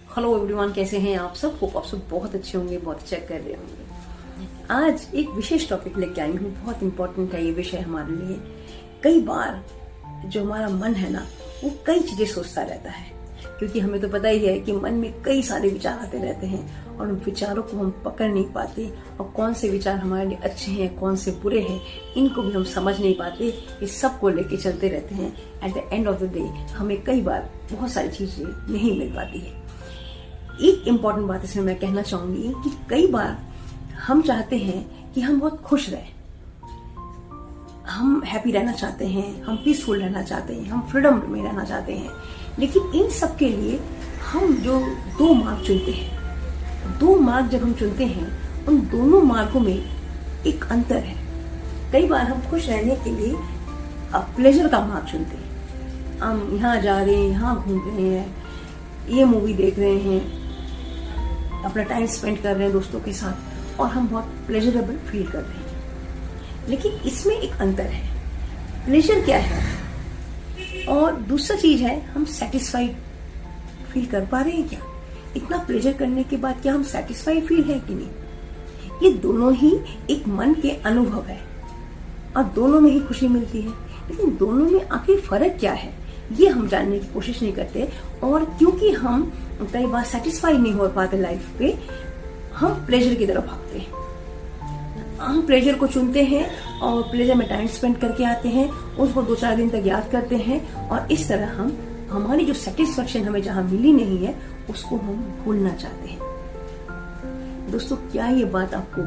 Hello everyone, कैसे हैं आप सब? होप आप सब बहुत अच्छे होंगे, बहुत अच्छा कर रहे होंगे। आज एक विशेष टॉपिक लेके आई हूँ, बहुत इंपॉर्टेंट है ये विषय हमारे लिए। कई बार जो हमारा मन है ना, वो कई चीजें सोचता रहता है, क्योंकि हमें तो पता ही है कि मन में कई सारे विचार आते रहते हैं और उन विचारों को हम पकड़ नहीं पाते, और कौन से विचार हमारे लिए अच्छे हैं, कौन से बुरे हैं, इनको भी हम समझ नहीं पाते। इस सब को लेके चलते रहते हैं। At the end of the day हमें कई बार बहुत सारी चीजें नहीं मिल पाती है। एक इम्पॉर्टेंट बात इसमें मैं कहना चाहूंगी कि कई बार हम चाहते हैं कि हम बहुत खुश रहें, हम हैप्पी रहना चाहते हैं, हम पीसफुल रहना चाहते हैं, हम फ्रीडम में रहना चाहते हैं, लेकिन इन सब के लिए हम जो दो मार्ग चुनते हैं, दो मार्ग जब हम चुनते हैं, उन दोनों मार्गों में एक अंतर है। कई बार हम खुश रहने के लिए प्लेजर का मार्ग चुनते हैं। हम यहाँ जा रहे हैं, यहाँ घूम रहे हैं, ये मूवी देख रहे हैं, अपना टाइम स्पेंड कर रहे हैं दोस्तों के साथ, और हम बहुत प्लेजरेबल फील कर रहे हैं। लेकिन इसमें एक अंतर है, प्लेजर क्या है और दूसरा चीज है हम सेटिस्फाइड फील कर पा रहे हैं क्या? इतना प्लेजर करने के बाद क्या हम सेटिस्फाइड फील है कि नहीं? ये दोनों ही एक मन के अनुभव है और दोनों में ही खुशी मिलती है, लेकिन दोनों में आखिर फर्क क्या है ये हम जानने की कोशिश नहीं करते। और क्योंकि हम कई बार सेटिस्फाइड नहीं हो पाते लाइफ पे, हम प्लेजर की तरफ भागते हैं। हम प्लेजर को चुनते हैं और प्लेजर में टाइम स्पेंड करके आते हैं, उसको 2-4 दिन तक याद करते हैं, और इस तरह हम हमारी जो सेटिस्फेक्शन हमें जहां मिली नहीं है उसको हम भूलना चाहते हैं। दोस्तों, क्या ये बात आपको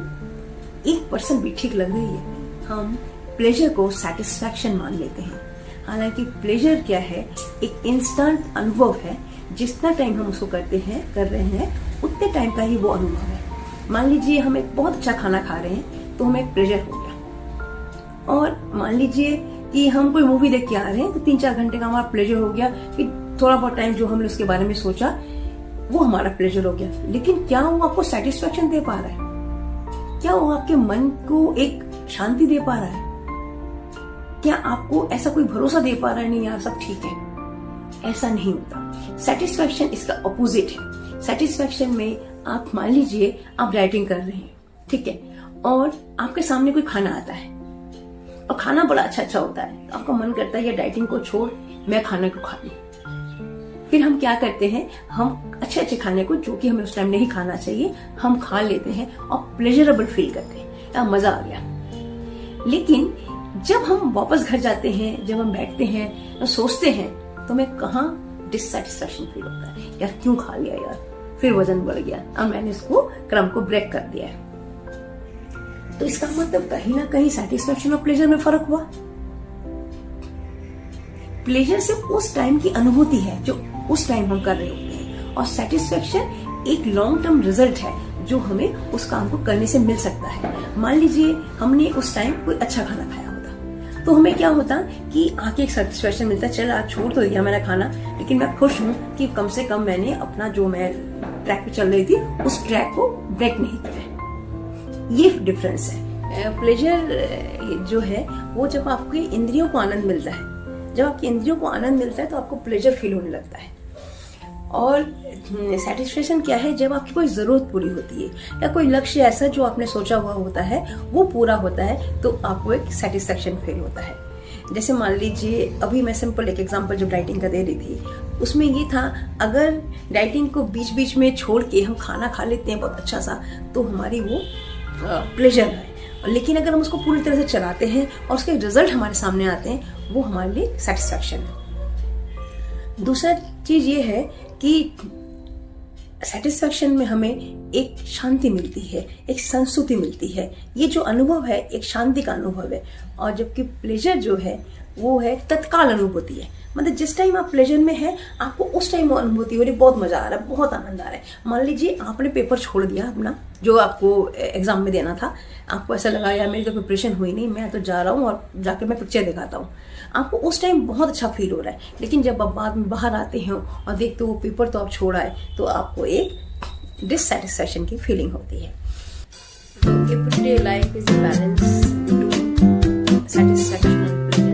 1% भी ठीक लग रही है? हम प्लेजर को सेटिस्फेक्शन मान लेते हैं, हालांकि प्लेजर क्या है? एक इंस्टेंट अनुभव है। जितना टाइम हम उसको कर रहे हैं उतने टाइम का ही वो अनुभव है। मान लीजिए हम एक बहुत अच्छा खाना खा रहे हैं तो हमें एक प्लेजर हो गया, और मान लीजिए कि हम कोई मूवी देख के आ रहे हैं तो 3-4 घंटे का हमारा प्लेजर हो गया, कि थोड़ा बहुत टाइम जो हमने उसके बारे में सोचा वो हमारा प्लेजर हो गया। लेकिन क्या वो आपको सेटिस्फेक्शन दे पा रहा है? क्या वो आपके मन को एक शांति दे पा रहा है? क्या आपको ऐसा कोई भरोसा दे पा रहा है, नहीं यार सब ठीक है? ऐसा नहीं होता। सेटिस्फेक्शन इसका ऑपोजिट है। सेटिस्फेक्शन में आप मान लीजिए आप डाइटिंग कर रहे हैं, ठीक है, और आपके सामने कोई खाना आता है और खाना बड़ा अच्छा होता है, तो आपका मन करता है ये डाइटिंग को छोड़ मैं खाने को खा लूं। फिर हम क्या करते हैं, हम अच्छे खाने को जो कि हमें उस टाइम नहीं खाना चाहिए हम खा लेते हैं और प्लेजरेबल फील करते हैं, या मजा आ गया। लेकिन जब हम वापस घर जाते हैं, जब हम बैठते हैं तो सोचते हैं, तो हमें कहाँ डिससेटिस्फेक्शन फील होता है, यार क्यों खा लिया यार, फिर वजन बढ़ गया, अब मैंने इसको क्रम को ब्रेक कर दिया है। तो इसका मतलब कहीं ना कहीं सेटिस्फेक्शन और प्लेजर में फर्क हुआ। प्लेजर सिर्फ उस टाइम की अनुभूति है जो उस टाइम हम कर रहे होते हैं, और सेटिस्फेक्शन एक लॉन्ग टर्म रिजल्ट है जो हमें उस काम को करने से मिल सकता है। मान लीजिए हमने उस टाइम कोई अच्छा खाना खाया होता, तो हमें क्या होता कि आके एक सेटिस्फेक्शन मिलता, चल आज छोड़ तो दिया मैंने खाना, लेकिन मैं खुश हूँ कि कम से कम मैंने अपना जो मैं ट्रैक पे चल रही थी उस ट्रैक को ब्रेक नहीं किया। ये डिफरेंस है। प्लेजर जो है वो जब आपके इंद्रियों को आनंद मिलता है, जब आपकी इंद्रियों को आनंद मिलता है तो आपको प्लेजर फील होने लगता है। और सेटिस्फेक्शन क्या है? जब आपकी कोई जरूरत पूरी होती है या कोई लक्ष्य ऐसा जो आपने सोचा हुआ होता है वो पूरा होता है, तो आपको एक सेटिस्फेक्शन फील होता है। जैसे मान लीजिए अभी मैं सिंपल एक एग्जांपल जो डाइटिंग का दे रही थी, उसमें ये था, अगर डाइटिंग को बीच बीच में छोड़ के हम खाना खा लेते हैं बहुत अच्छा सा, तो हमारी वो प्लेजर है। लेकिन अगर हम उसको पूरी तरह से चलाते हैं और उसके रिजल्ट हमारे सामने आते हैं, वो हमारे लिए सेटिस्फेक्शन है। दूसरा चीज ये है कि सेटिस्फेक्शन में हमें एक शांति मिलती है, एक संस्तुति मिलती है। ये जो अनुभव है एक शांति का अनुभव है, और जबकि प्लेजर जो है वो है तत्काल अनुभूति है। मतलब जिस टाइम आप प्लेजर में है आपको उस टाइम वो अनुभूति हो रही, बहुत मजा आ रहा है, बहुत आनंद आ रहा है। मान लीजिए आपने पेपर छोड़ दिया अपना जो आपको एग्जाम में देना था, आपको ऐसा लगा यार मेरी तो प्रिपरेशन हुई नहीं, मैं तो जा रहा हूँ और जाकर मैं पिक्चर दिखाता हूँ। आपको उस टाइम बहुत अच्छा फील हो रहा है, लेकिन जब आप बाद में बाहर आते हैं और देखते हो वो पेपर तो आप छोड़ा है, तो आपको एक डिससेटिस्फेक्शन की फीलिंग होती है। Everyday life is a balance between satisfaction and pleasure.